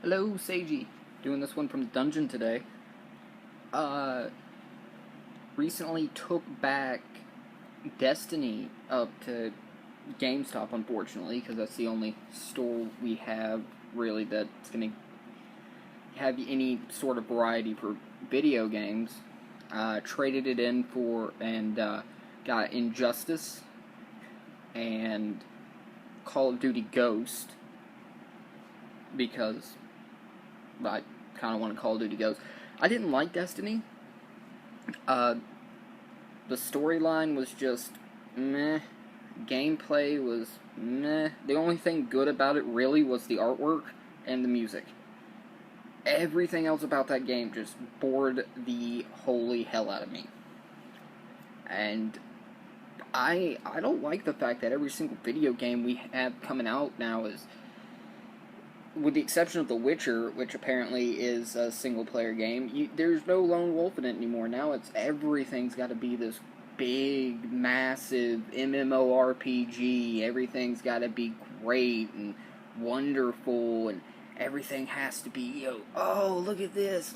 Hello, Seiji. Doing this one from the dungeon today. Recently took back Destiny up to GameStop, unfortunately, because that's the only store we have, really, that's going to have any sort of variety for video games. Traded it in for, and got Injustice and Call of Duty Ghost, because I kind of want to Call of Duty Ghost. I didn't like Destiny. The storyline was just meh. Gameplay was meh. The only thing good about it really was the artwork and the music. Everything else about that game just bored the holy hell out of me. And I don't like the fact that every single video game we have coming out now is, with the exception of The Witcher, which apparently is a single-player game, there's no lone wolf in it anymore. Now everything's got to be this big, massive MMORPG. Everything's got to be great and wonderful, and everything has to be, oh, look at this,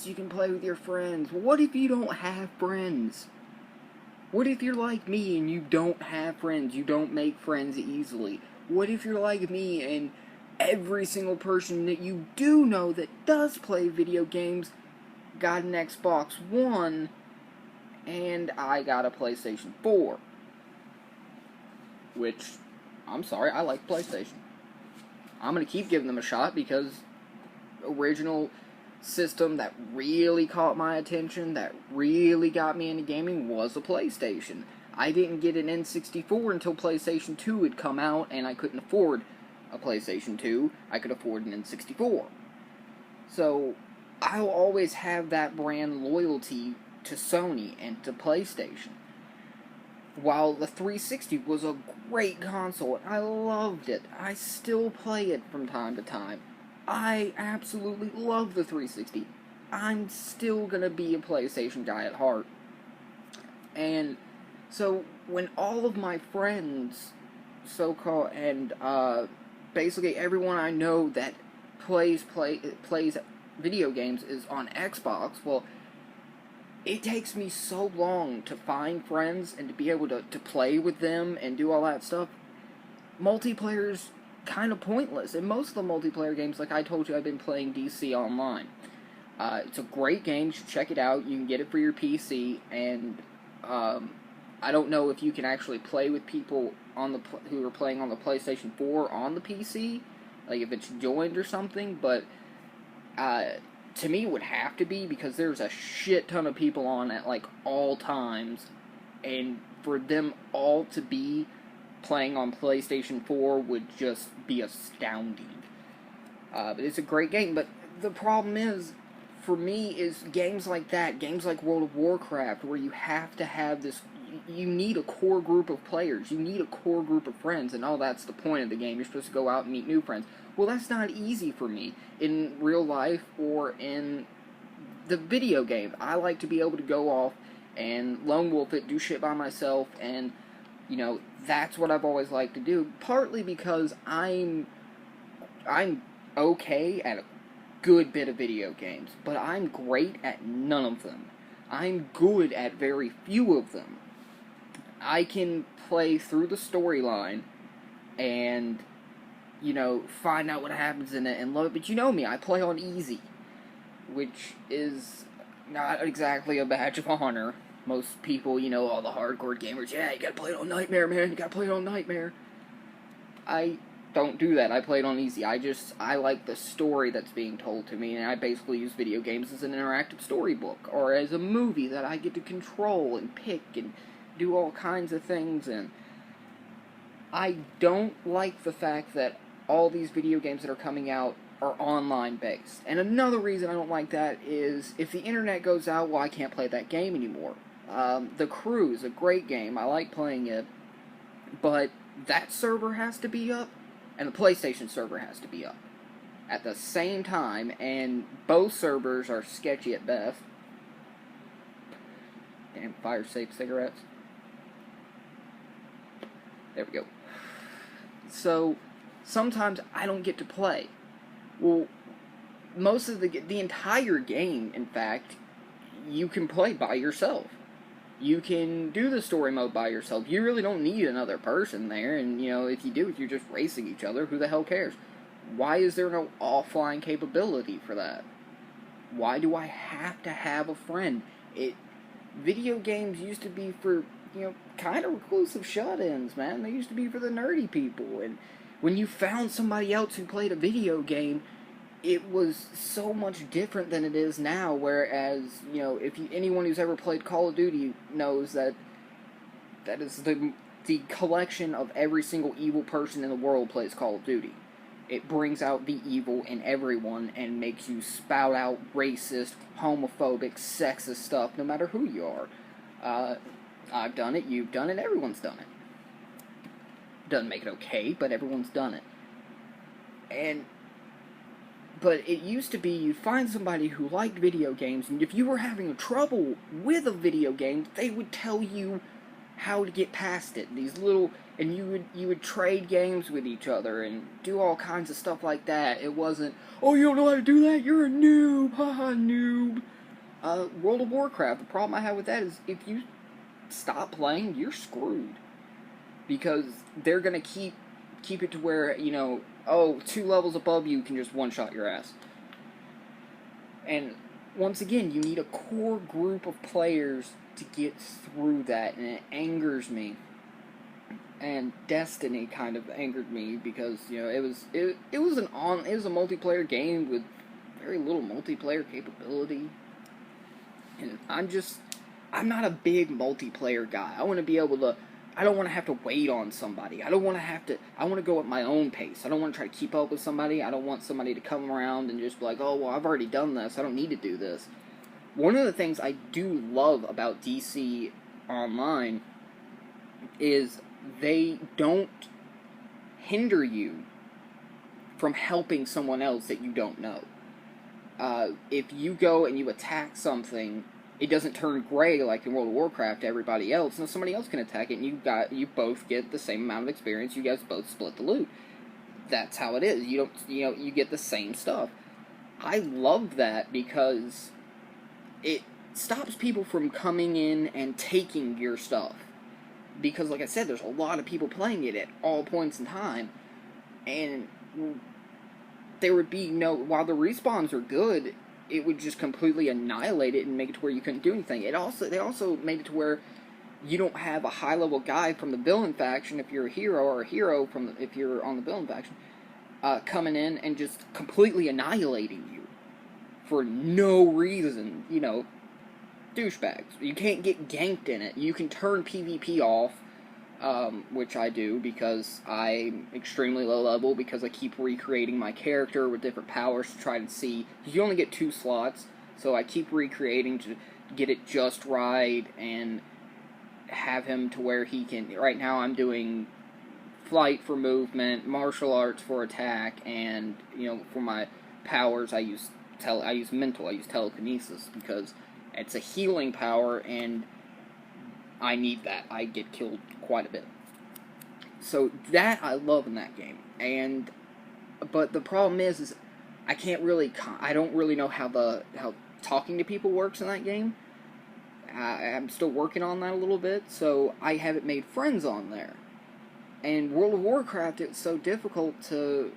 you can play with your friends. What if you don't have friends? What if you're like me and you don't have friends, you don't make friends easily? What if you're like me and every single person that you do know that does play video games got an Xbox One, and I got a PlayStation 4. Which, I'm sorry, I like PlayStation. I'm going to keep giving them a shot because original system that really caught my attention, that really got me into gaming, was a PlayStation. I didn't get an N64 until PlayStation 2 had come out, and I couldn't afford a PlayStation 2, I could afford an N64. So, I'll always have that brand loyalty to Sony and to PlayStation. While the 360 was a great console, I loved it. I still play it from time to time. I absolutely love the 360. I'm still gonna be a PlayStation guy at heart. And so, when all of my friends, so-called, and basically everyone I know that plays video games is on Xbox, well, it takes me so long to find friends and to be able to play with them and do all that stuff. Multiplayer's kind of pointless. And most of the multiplayer games, like I told you, I've been playing DC Online. It's a great game. You should check it out. You can get it for your PC, and I don't know if you can actually play with people on who are playing on the PlayStation 4 on the PC, like if it's joined or something, but to me it would have to be, because there's a shit ton of people on at like all times, and for them all to be playing on PlayStation 4 would just be astounding. But it's a great game, but the problem is, for me, is games like that, games like World of Warcraft, where you have to have this, you need a core group of players, you need a core group of friends, and that's the point of the game. You're supposed to go out and meet new friends. Well, that's not easy for me in real life or in the video game. I like to be able to go off and lone wolf it, do shit by myself, and, that's what I've always liked to do, partly because I'm okay at a good bit of video games, but I'm great at none of them. I'm good at very few of them. I can play through the storyline and, find out what happens in it and love it, but you know me, I play on easy, which is not exactly a badge of honor. Most people, all the hardcore gamers, yeah, you gotta play it on Nightmare, man, you gotta play it on Nightmare. I don't do that. I play it on easy. I like the story that's being told to me, and I basically use video games as an interactive storybook, or as a movie that I get to control and pick and do all kinds of things, and I don't like the fact that all these video games that are coming out are online based. And another reason I don't like that is, if the internet goes out, well, I can't play that game anymore. The Crew is a great game. I like playing it, but that server has to be up, and the PlayStation server has to be up at the same time, and both servers are sketchy at best. Damn, fire-safe cigarettes. There we go. So, sometimes I don't get to play. Well, most of the entire game, in fact, you can play by yourself. You can do the story mode by yourself. You really don't need another person there, and, if you do, if you're just racing each other, who the hell cares? Why is there no offline capability for that? Why do I have to have a friend? Video games used to be for, kind of reclusive shut-ins, man. They used to be for the nerdy people, and when you found somebody else who played a video game, it was so much different than it is now, whereas, anyone who's ever played Call of Duty knows that is the collection of every single evil person in the world plays Call of Duty. It brings out the evil in everyone and makes you spout out racist, homophobic, sexist stuff, no matter who you are. I've done it, you've done it, everyone's done it. Doesn't make it okay, but everyone's done it. But it used to be you'd find somebody who liked video games, and if you were having trouble with a video game, they would tell you how to get past it. And you would trade games with each other and do all kinds of stuff like that. It wasn't, oh, you don't know how to do that? You're a noob, haha, noob. World of Warcraft, the problem I have with that is if you stop playing, you're screwed. Because they're gonna keep it to where, 2 levels above you can just one-shot your ass. And once again, you need a core group of players to get through that, and it angers me. And Destiny kind of angered me because, it was a multiplayer game with very little multiplayer capability. And I'm not a big multiplayer guy. I want to be able to, I don't want to have to wait on somebody. I want to go at my own pace. I don't want to try to keep up with somebody. I don't want somebody to come around and just be like, oh, well, I've already done this. I don't need to do this. One of the things I do love about DC Online is they don't hinder you from helping someone else that you don't know. If you go and you attack something, it doesn't turn gray like in World of Warcraft to everybody else. No, somebody else can attack it, and you both get the same amount of experience. You guys both split the loot. That's how it is. You get the same stuff. I love that because it stops people from coming in and taking your stuff. Because, like I said, there's a lot of people playing it at all points in time, and there would be while the respawns are good, it would just completely annihilate it and make it to where you couldn't do anything. They also made it to where you don't have a high-level guy from the villain faction if you're a hero, or a hero if you're on the villain faction, coming in and just completely annihilating you for no reason, douchebags. You can't get ganked in it. You can turn PvP off, which I do because I'm extremely low level, because I keep recreating my character with different powers to try to see. You only get 2 slots, so I keep recreating to get it just right and have him to where he can. Right now I'm doing flight for movement, martial arts for attack, and for my powers I use mental, I use telekinesis, because it's a healing power, and I need that. I get killed quite a bit. So that I love in that game. But the problem is I don't really know how talking to people works in that game. I'm still working on that a little bit, so I haven't made friends on there. And World of Warcraft, it's so difficult to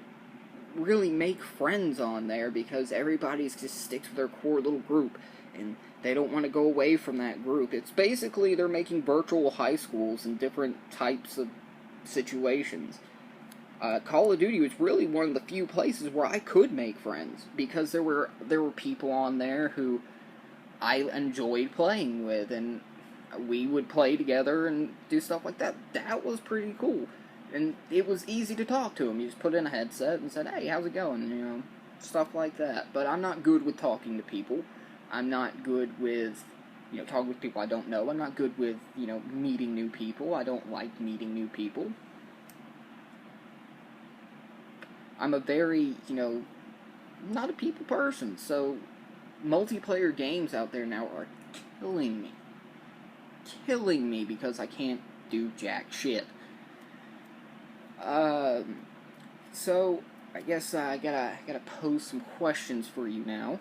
really make friends on there because everybody just sticks with their core little group, and they don't want to go away from that group. It's basically they're making virtual high schools in different types of situations. Call of Duty was really one of the few places where I could make friends, because there were people on there who I enjoyed playing with, and we would play together and do stuff like that. That was pretty cool. And it was easy to talk to them. You just put in a headset and said, hey, how's it going? Stuff like that. But I'm not good with talking to people. I'm not good with, talking with people I don't know. I'm not good with, meeting new people. I don't like meeting new people. I'm a very, not a people person. So multiplayer games out there now are killing me. Killing me because I can't do jack shit. So I guess I gotta pose some questions for you now,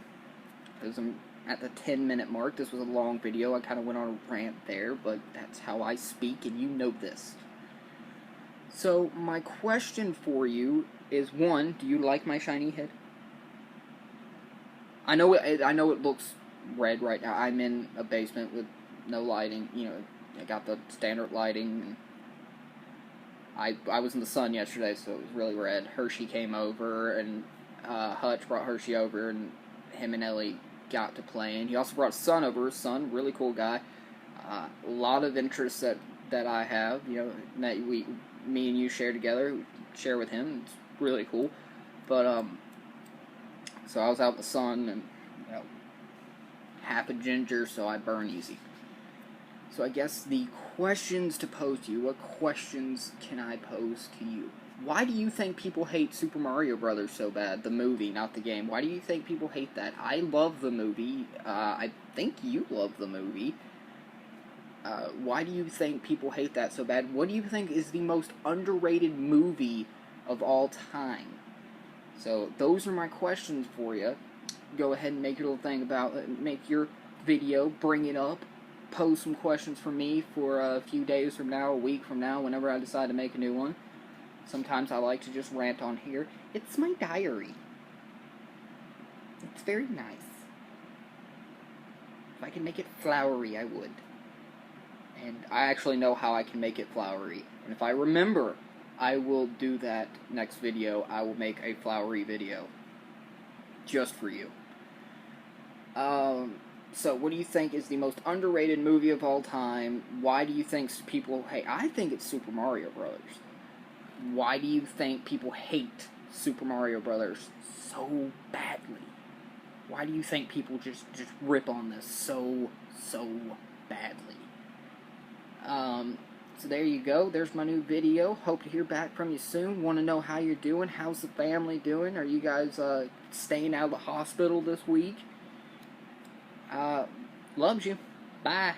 because I'm at the 10-minute mark. This was a long video. I kind of went on a rant there, but that's how I speak, and you know this. So, my question for you is, one, do you like my shiny head? I know it looks red right now. I'm in a basement with no lighting. You know, I got the standard lighting. And I was in the sun yesterday, so it was really red. Hershey came over, and Hutch brought Hershey over, and him and Ellie got to playing. He also brought his son over. His son, really cool guy. A lot of interests that I have, you know, that me and you share together, share with him. It's really cool. But so I was out in the sun, and you know, half a ginger, so I burn easy. So I guess the questions to pose to you, what questions can I pose to you? Why do you think people hate Super Mario Brothers so bad? The movie, not the game. Why do you think people hate that? I love the movie. I think you love the movie. Why do you think people hate that so bad? What do you think is the most underrated movie of all time? So those are my questions for you. Go ahead and make your little thing about it. Make your video, bring it up, pose some questions for me for a few days from now, a week from now, whenever I decide to make a new one. Sometimes I like to just rant on here. It's my diary. It's very nice. If I could make it flowery, I would. And I actually know how I can make it flowery. And if I remember, I will do that next video. I will make a flowery video. Just for you. So what do you think is the most underrated movie of all time? Why do you think people hate... I think it's Super Mario Brothers. Why do you think people hate Super Mario Brothers so badly? Why do you think people just rip on this so badly? So there you go. There's my new video. Hope to hear back from you soon. Want to know how you're doing. How's the family doing? Are you guys staying out of the hospital this week? Loves you. Bye.